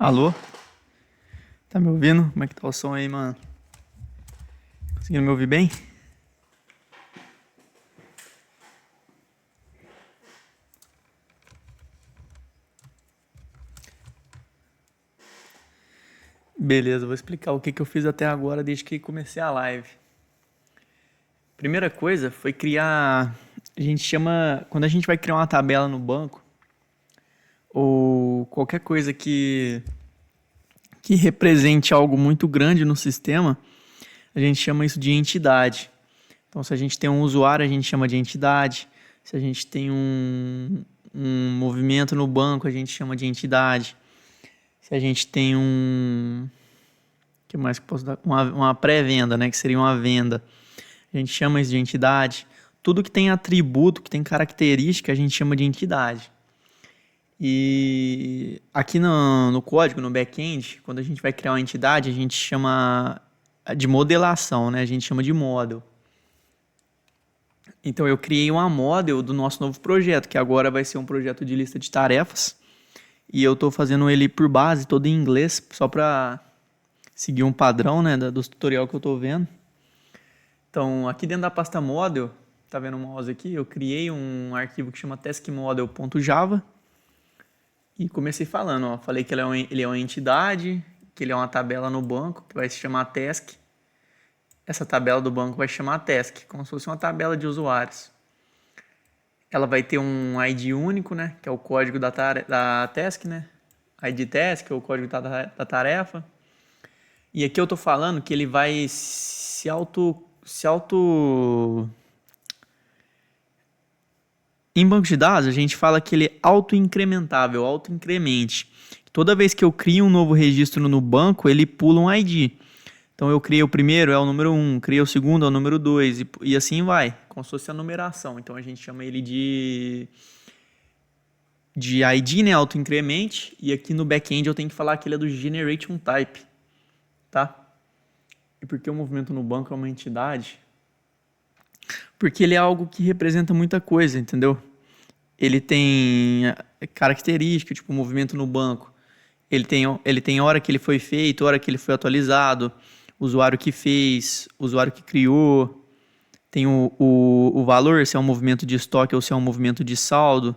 Alô? Tá me ouvindo? Como é que tá o som aí, mano? Conseguindo me ouvir bem? Beleza, vou explicar o que eu fiz até agora desde que comecei a live. Primeira coisa foi criar. A gente chama. Quando a gente vai criar uma tabela no banco, ou qualquer coisa que represente algo muito grande no sistema, a gente chama isso de entidade. Então, se a gente tem um usuário, a gente chama de entidade. Se a gente tem um movimento no banco, a gente chama de entidade. Se a gente tem o que mais que eu posso dar? Uma pré-venda, né? Que seria uma venda. A gente chama isso de entidade. Tudo que tem atributo, que tem característica, a gente chama de entidade. E aqui no código, no back-end, quando a gente vai criar uma entidade, a gente chama de modelação, né? A gente chama de model. Então eu criei uma model do nosso novo projeto, que agora vai ser um projeto de lista de tarefas. E eu estou fazendo ele por base, todo em inglês, só para seguir um padrão, né, dos tutorial que eu estou vendo. Então, aqui dentro da pasta model, tá vendo o mouse aqui? Eu criei um arquivo que chama taskmodel.java e comecei falando, ó, falei que ele é uma entidade, que ele é uma tabela no banco, que vai se chamar task. Essa tabela do banco vai se chamar task, como se fosse uma tabela de usuários. Ela vai ter um ID único, né, que é o código da task, né? ID task, é o código da tarefa. E aqui eu estou falando que ele vai se auto... Em banco de dados, a gente fala que ele é auto-incrementável, auto-incremente. Toda vez que eu crio um novo registro no banco, ele pula um ID. Então eu criei o primeiro, é o número 1, criei o segundo, é o número 2, e assim vai, como se fosse a numeração. Então a gente chama ele de ID, né, auto-incremente, e aqui no back-end eu tenho que falar que ele é do GenerationType, tá? E por que o movimento no banco é uma entidade? Porque ele é algo que representa muita coisa, entendeu? Ele tem característica, tipo movimento no banco. Ele tem hora que ele foi feito, hora que ele foi atualizado, usuário que fez, usuário que criou. Tem o valor, se é um movimento de estoque ou se é um movimento de saldo,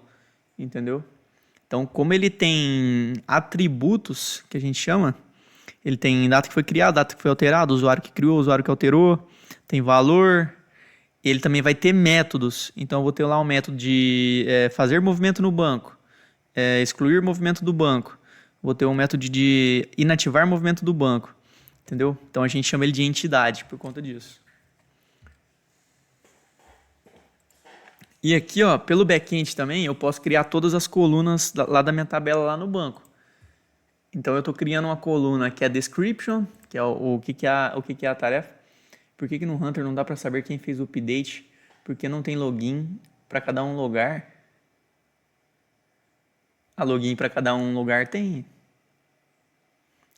entendeu? Então, como ele tem atributos, que a gente chama, ele tem data que foi criada, data que foi alterada, usuário que criou, usuário que alterou, tem valor. Ele também vai ter métodos. Então, eu vou ter lá um método de fazer movimento no banco, excluir movimento do banco. Vou ter um método de inativar movimento do banco. Entendeu? Então, a gente chama ele de entidade por conta disso. E aqui, ó, pelo back-end também, eu posso criar todas as colunas lá da minha tabela lá no banco. Então, eu estou criando uma coluna que é description, que é o que é a tarefa. Por que no Hunter não dá para saber quem fez o update? Porque não tem login para cada um lugar? A login para cada um lugar tem.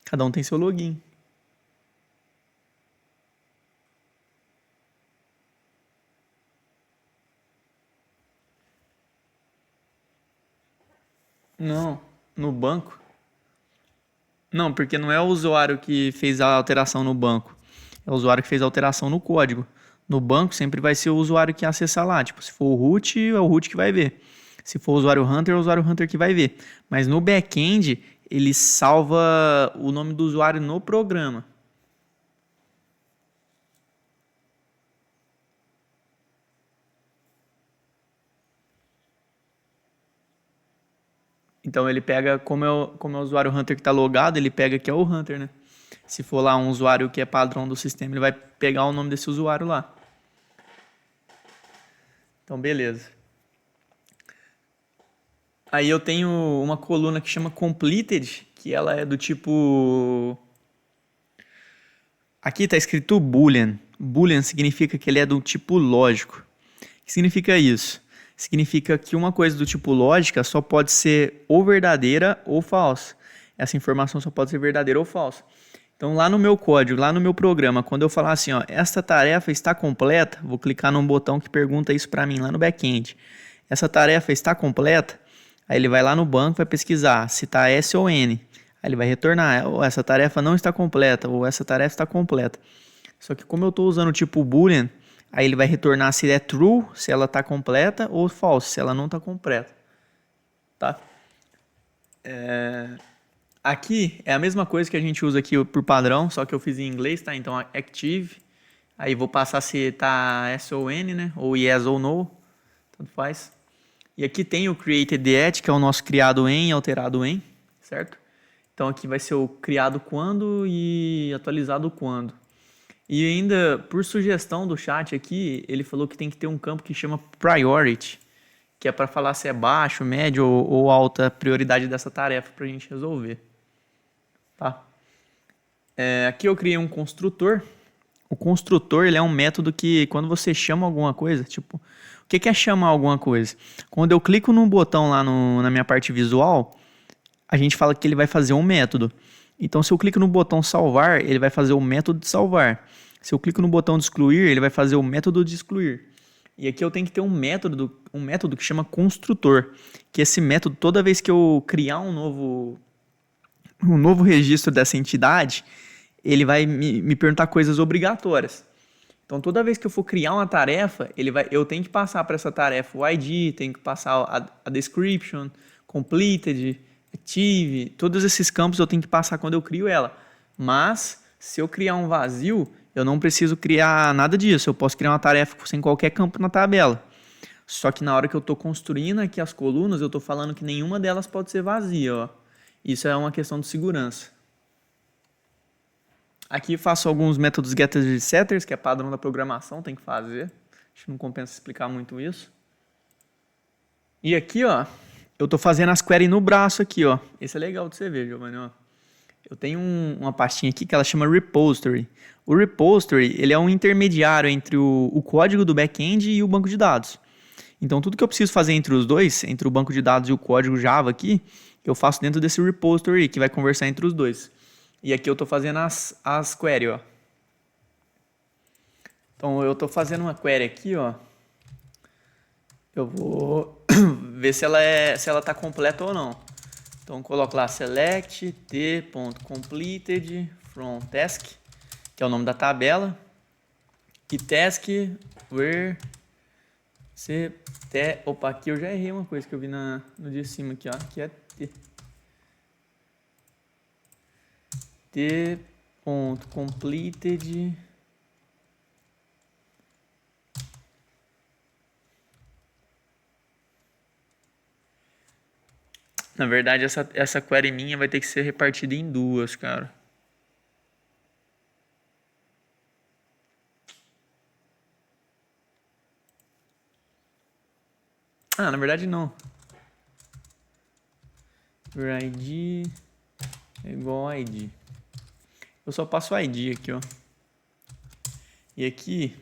Cada um tem seu login. Não, no banco. Não, porque não é o usuário que fez a alteração no banco. É o usuário que fez a alteração no código. No banco sempre vai ser o usuário que acessar lá. Tipo, se for o root, é o root que vai ver. Se for o usuário Hunter, é o usuário Hunter que vai ver. Mas no back-end, ele salva o nome do usuário no programa. Então ele pega, como é o usuário Hunter que está logado, ele pega que é o Hunter, né? Se for lá um usuário que é padrão do sistema, ele vai pegar o nome desse usuário lá. Então, beleza. Aí eu tenho uma coluna que chama completed, que ela é do tipo... Aqui está escrito boolean. Boolean significa que ele é do tipo lógico. O que significa isso? Significa que uma coisa do tipo lógica só pode ser ou verdadeira ou falsa. Essa informação só pode ser verdadeira ou falsa. Então, lá no meu código, lá no meu programa, quando eu falar assim, ó, esta tarefa está completa, vou clicar num botão que pergunta isso para mim lá no back-end. Essa tarefa está completa? Aí ele vai lá no banco, vai pesquisar se está S ou N. Aí ele vai retornar, ou essa tarefa não está completa, ou essa tarefa está completa. Só que como eu estou usando o tipo boolean, aí ele vai retornar se é true, se ela está completa, ou false, se ela não está completa. Tá? Aqui é a mesma coisa que a gente usa aqui por padrão, só que eu fiz em inglês, tá? Então, active. Aí vou passar se tá S-O-N, né? Ou yes ou no. Tanto faz. E aqui tem o created at, que é o nosso criado em e alterado em, certo? Então aqui vai ser o criado quando e atualizado quando. E ainda, por sugestão do chat aqui, ele falou que tem que ter um campo que chama priority, que é para falar se é baixo, médio ou alta prioridade dessa tarefa para a gente resolver. Tá? Aqui eu criei um construtor. O construtor ele é um método que quando você chama alguma coisa, tipo, o que é chamar alguma coisa? Quando eu clico num botão lá na minha parte visual, a gente fala que ele vai fazer um método. Então, se eu clico no botão salvar, ele vai fazer o método de salvar. Se eu clico no botão de excluir, ele vai fazer o método de excluir. E aqui eu tenho que ter um método que chama construtor, que esse método, toda vez que eu criar um novo registro dessa entidade, ele vai me perguntar coisas obrigatórias. Então, toda vez que eu for criar uma tarefa, eu tenho que passar para essa tarefa o ID, tenho que passar a description, completed, active, todos esses campos eu tenho que passar quando eu crio ela. Mas, se eu criar um vazio, eu não preciso criar nada disso. Eu posso criar uma tarefa sem qualquer campo na tabela. Só que na hora que eu estou construindo aqui as colunas, eu estou falando que nenhuma delas pode ser vazia. Ó. Isso é uma questão de segurança. Aqui faço alguns métodos getters e setters, que é padrão da programação, tem que fazer. Acho que não compensa explicar muito isso. E aqui, ó, eu estou fazendo as queries no braço aqui, ó. Esse é legal de você ver, Giovanni, ó. Eu tenho uma pastinha aqui que ela chama repository. O repository, ele é um intermediário entre o código do back-end e o banco de dados. Então, tudo que eu preciso fazer entre os dois, entre o banco de dados e o código Java aqui, eu faço dentro desse repository que vai conversar entre os dois. E aqui eu estou fazendo as queries, ó. Então, eu estou fazendo uma query aqui, ó. Eu vou ver se ela está completa ou não. Então, coloco lá select t.completed from task, que é o nome da tabela, e task where opa, aqui eu já errei uma coisa que eu vi no de cima aqui, ó, que é t.completed. Na verdade, essa query minha vai ter que ser repartida em duas, cara. Na verdade não. ID é igual a ID. Eu só passo o ID aqui, ó. E aqui,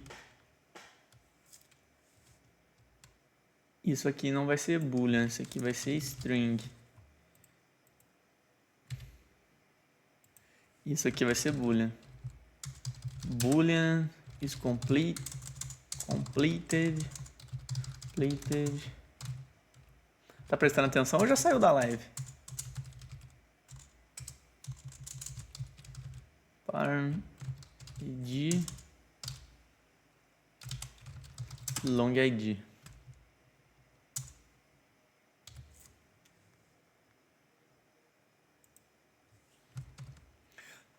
isso aqui não vai ser boolean, isso aqui vai ser string. Isso aqui vai ser boolean. Boolean is completed. Tá prestando atenção ou já saiu da live? Parm id long id.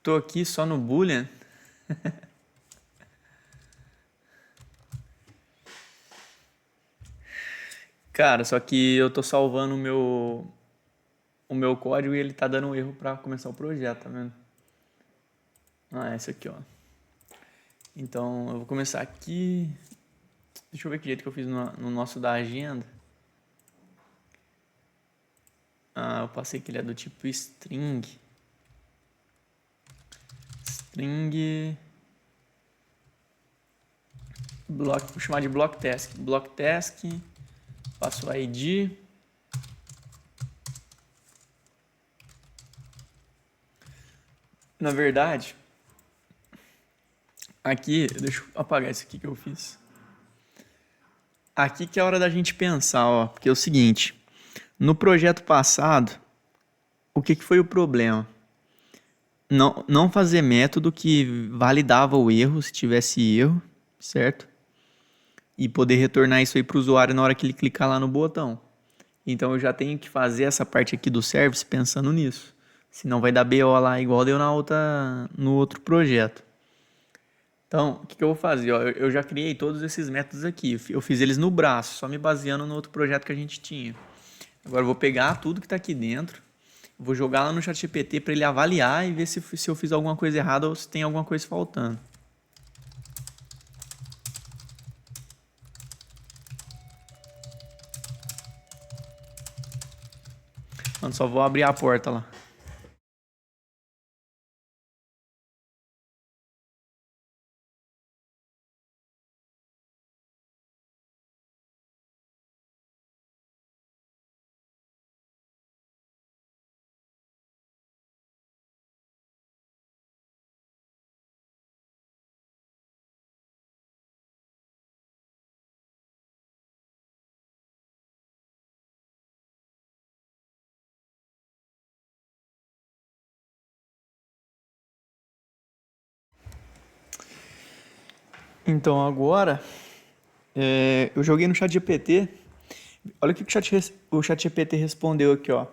Tô aqui só no boolean. Cara, só que eu tô salvando o meu código e ele tá dando um erro para começar o projeto, tá vendo? É esse aqui, ó. Então, eu vou começar aqui. Deixa eu ver que jeito que eu fiz no nosso da agenda. Eu passei que ele é do tipo string. Block, vou chamar de block task. Block task, passo o ID. Na verdade, aqui, deixa eu apagar isso aqui que eu fiz. Aqui que é a hora da gente pensar, ó, porque é o seguinte, no projeto passado, o que que foi o problema? Não fazer método que validava o erro, se tivesse erro, certo? E poder retornar isso aí para o usuário na hora que ele clicar lá no botão. Então eu já tenho que fazer essa parte aqui do service pensando nisso. Senão vai dar BO lá igual deu no outro projeto. Então, o que que eu vou fazer? Ó, eu já criei todos esses métodos aqui. Eu fiz eles no braço, só me baseando no outro projeto que a gente tinha. Agora eu vou pegar tudo que está aqui dentro, vou jogar lá no ChatGPT para ele avaliar e ver se eu fiz alguma coisa errada ou se tem alguma coisa faltando. Mano, só vou abrir a porta lá. Então agora, eu joguei no ChatGPT. Olha o que o ChatGPT respondeu aqui, ó.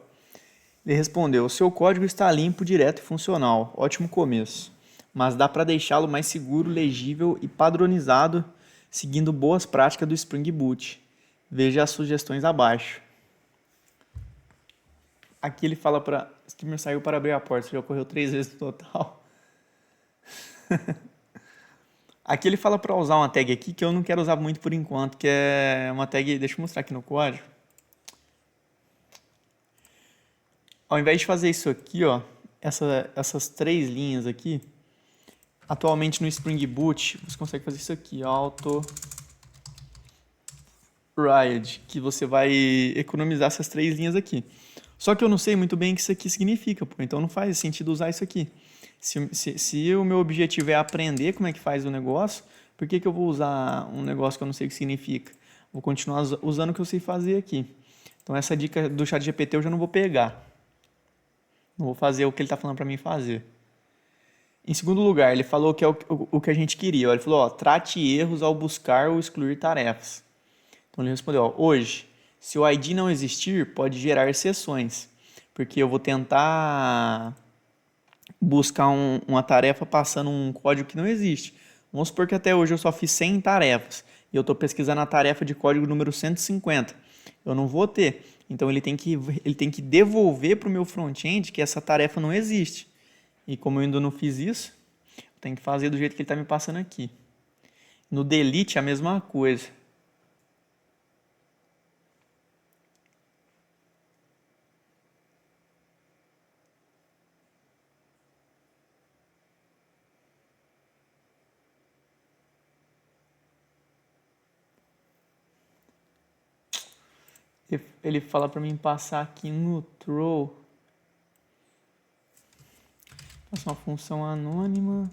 Ele respondeu: o seu código está limpo, direto e funcional. Ótimo começo. Mas dá para deixá-lo mais seguro, legível e padronizado, seguindo boas práticas do Spring Boot. Veja as sugestões abaixo. Aqui ele fala para. O streamer saiu para abrir a porta, já ocorreu 3 vezes no total. Aqui ele fala para usar uma tag aqui que eu não quero usar muito por enquanto, que é uma tag. Deixa eu mostrar aqui no código. Ao invés de fazer isso aqui, ó, essas 3 linhas aqui, atualmente no Spring Boot você consegue fazer isso aqui, auto Riot, que você vai economizar essas 3 linhas aqui. Só que eu não sei muito bem o que isso aqui significa, pô, então não faz sentido usar isso aqui. Se o meu objetivo é aprender como é que faz o negócio, por que que eu vou usar um negócio que eu não sei o que significa? Vou continuar usando o que eu sei fazer aqui. Então essa dica do ChatGPT eu já não vou pegar. Não vou fazer o que ele está falando para mim fazer. Em segundo lugar, ele falou que é o que a gente queria. Ó. Ele falou, ó, trate erros ao buscar ou excluir tarefas. Então ele respondeu, ó, hoje, se o ID não existir, pode gerar exceções, porque eu vou tentar buscar uma tarefa passando um código que não existe. Vamos supor que até hoje eu só fiz 100 tarefas e eu estou pesquisando a tarefa de código número 150. Eu não vou ter. Então ele tem que devolver para o meu front-end que essa tarefa não existe. E como eu ainda não fiz isso, eu tenho que fazer do jeito que ele está me passando aqui. No delete a mesma coisa. Ele fala para mim passar aqui no throw. Passar uma função anônima.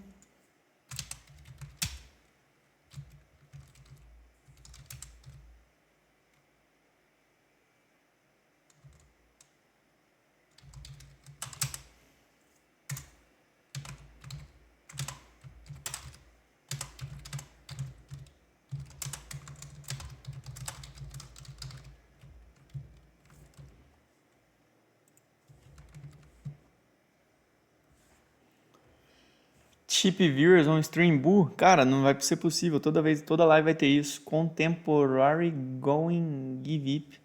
Chip viewers on stream boo, cara, não vai ser possível. Toda live vai ter isso. Contemporary going give up.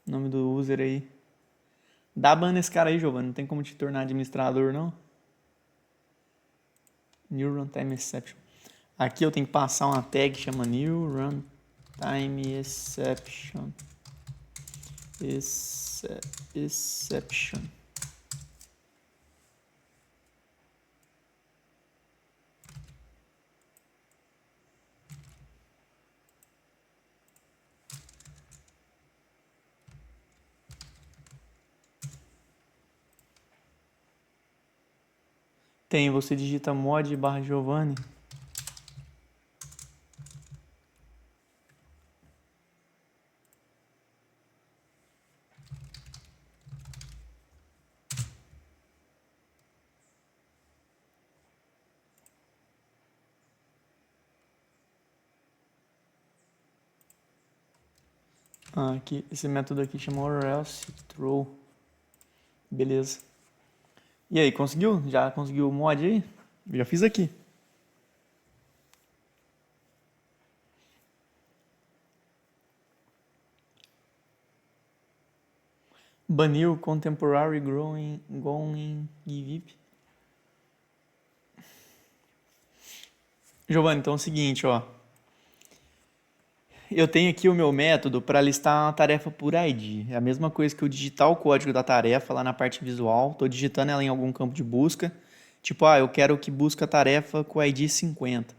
Nome do user aí. Dá ban nesse cara aí, Giovanni. Não tem como te tornar administrador, não. New runtime exception. Aqui eu tenho que passar uma tag que chama new runtime exception. Exception. Tem, você digita mod barra Giovanni. Ah, aqui, esse método aqui chama or else throw. Beleza. E aí, conseguiu? Já conseguiu o mod aí? Já fiz aqui. Baniu contemporary going give. Giovanni, então é o seguinte, ó. Eu tenho aqui o meu método para listar uma tarefa por ID. É a mesma coisa que eu digitar o código da tarefa lá na parte visual. Estou digitando ela em algum campo de busca. Tipo, eu quero que busque a tarefa com o ID 50.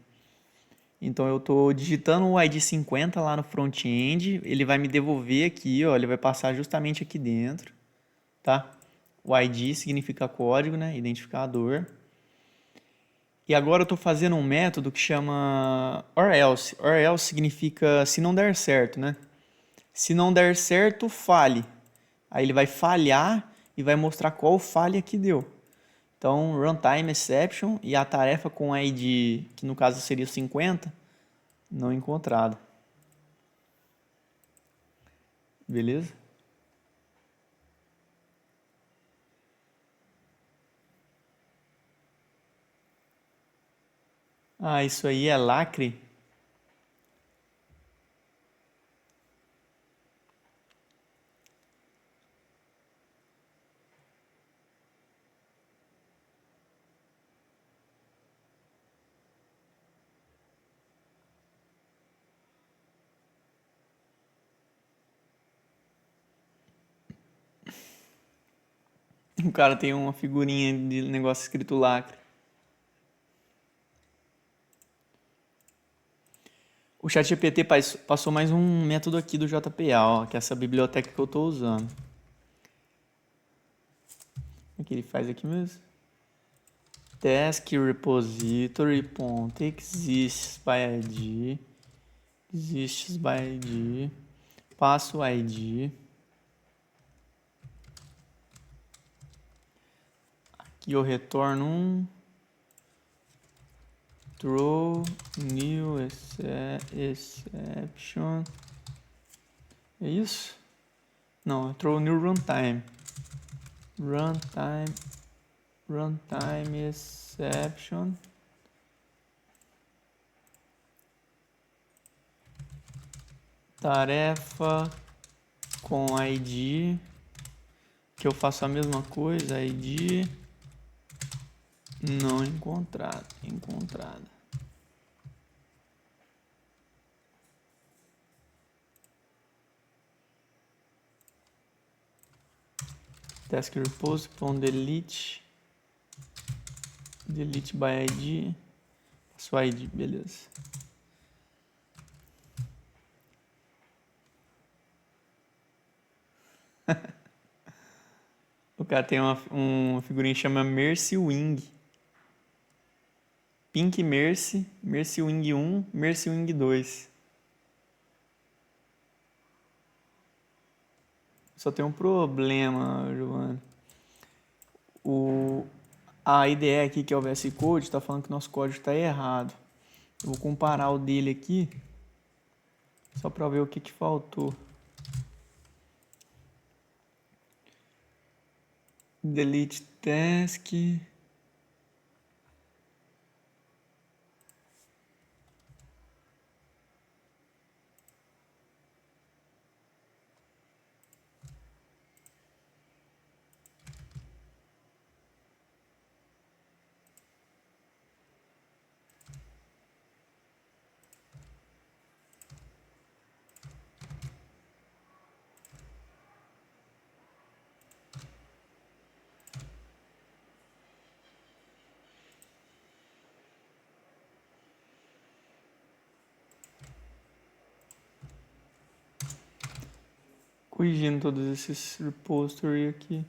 Então eu estou digitando o ID 50 lá no front-end. Ele vai me devolver aqui, ó. Ele vai passar justamente aqui dentro, tá? O ID significa código, né? Identificador. E agora eu estou fazendo um método que chama or else. Or else significa se não der certo, né? Se não der certo, fale. Aí ele vai falhar e vai mostrar qual falha que deu. Então, runtime exception e a tarefa com ID, que no caso seria 50, não encontrado. Beleza? Ah, isso aí é lacre? O cara tem uma figurinha de negócio escrito lacre. O ChatGPT passou mais um método aqui do JPA, ó, que é essa biblioteca que eu estou usando. O que ele faz aqui mesmo? Task repository.exists by ID. Exists by ID. Passo o ID. Aqui eu retorno um throw new exception. É isso? Não, throw new runtime. Runtime exception. Tarefa com ID. Que eu faço a mesma coisa, ID não encontrado. Task repose.delete delete by ID. Sua ID, beleza. O cara tem uma figurinha que chama Mercy Wing. Pink Mercy, Mercy Wing 1, Mercy Wing 2. Só tem um problema, Giovanni. A IDE aqui, que é o VS Code, está falando que nosso código está errado. Eu vou comparar o dele aqui, só para ver o que faltou. Delete task. Corrigindo todos esses repository aqui.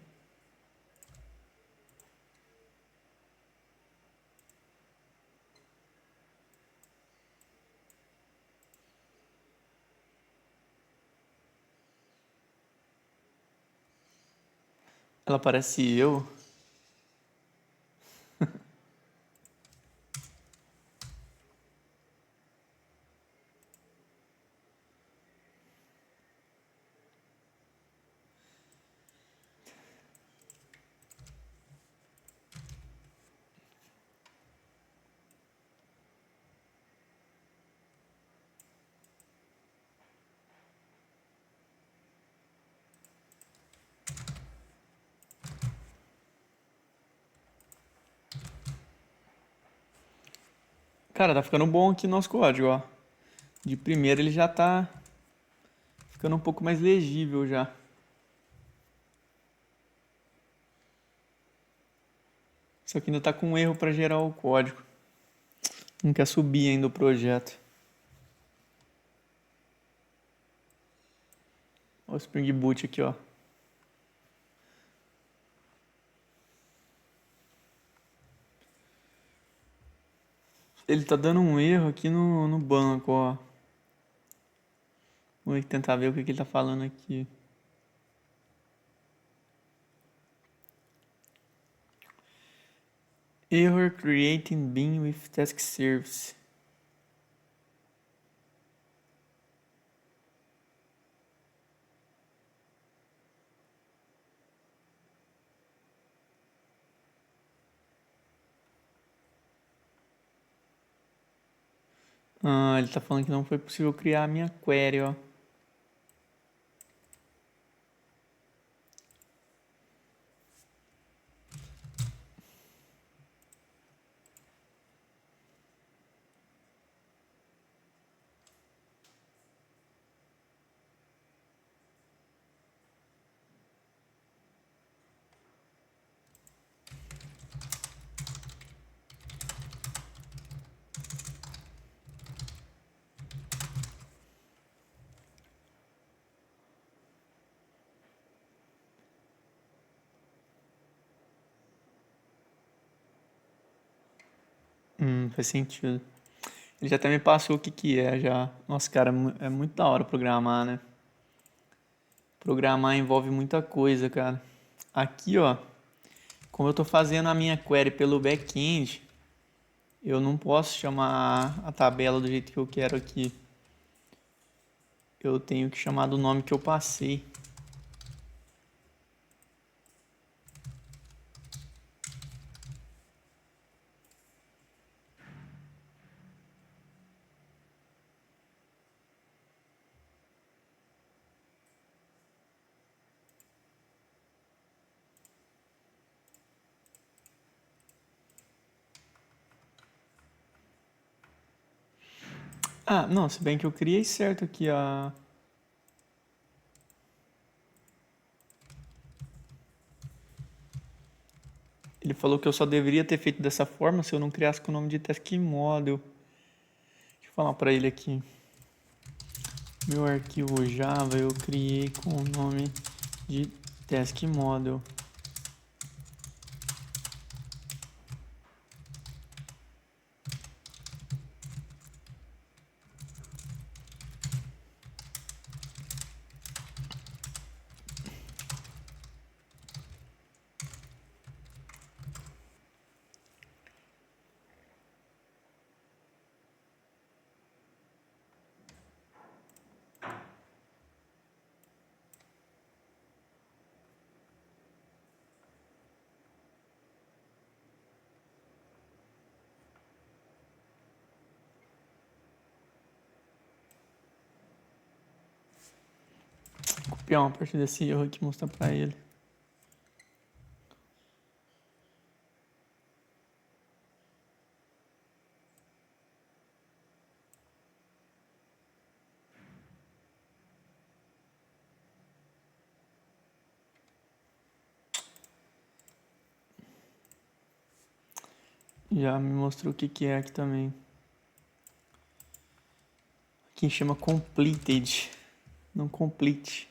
Ela parece eu. Cara, tá ficando bom aqui nosso código, ó. De primeira ele já tá ficando um pouco mais legível já. Só que ainda tá com um erro para gerar o código. Não quer subir ainda o projeto. Olha o Spring Boot aqui, ó. Ele tá dando um erro aqui no banco, ó. Vamos tentar ver o que ele tá falando aqui. Error creating bin with task service. Ah, ele tá falando que não foi possível criar a minha query, ó. Faz sentido. Ele já até me passou o que que é já. Nossa, cara, é muito da hora programar, né? Programar envolve muita coisa, cara. Aqui, ó, como eu tô fazendo a minha query pelo back-end, eu não posso chamar a tabela do jeito que eu quero aqui. Eu tenho que chamar do nome que eu passei. Ah, não, se bem que eu criei certo aqui a... Ele falou que eu só deveria ter feito dessa forma se eu não criasse com o nome de task model. Deixa eu falar pra ele aqui. Meu arquivo Java eu criei com o nome de task model. Vou copiar uma parte desse erro aqui e mostrar pra ele. Já me mostrou o que que é aqui também. Aqui chama completed, não complete.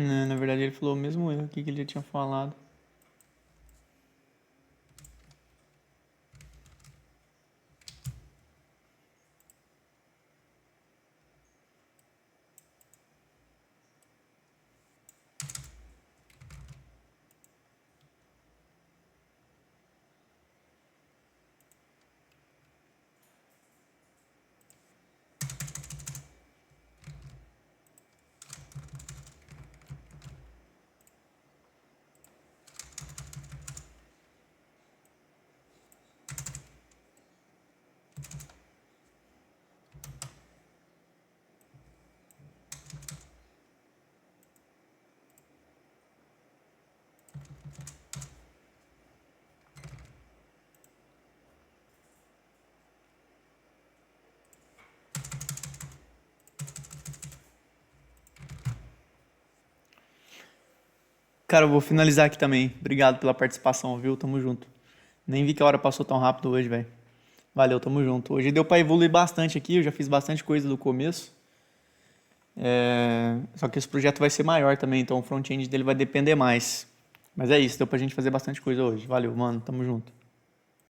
Na verdade, ele falou o mesmo erro aqui que ele já tinha falado. Cara, eu vou finalizar aqui também. Obrigado pela participação, viu? Tamo junto. Nem vi que a hora passou tão rápido hoje, velho. Valeu, tamo junto. Hoje deu pra evoluir bastante aqui, eu já fiz bastante coisa do começo. Só que esse projeto vai ser maior também, então o front-end dele vai depender mais. Mas é isso, deu pra gente fazer bastante coisa hoje. Valeu, mano, tamo junto.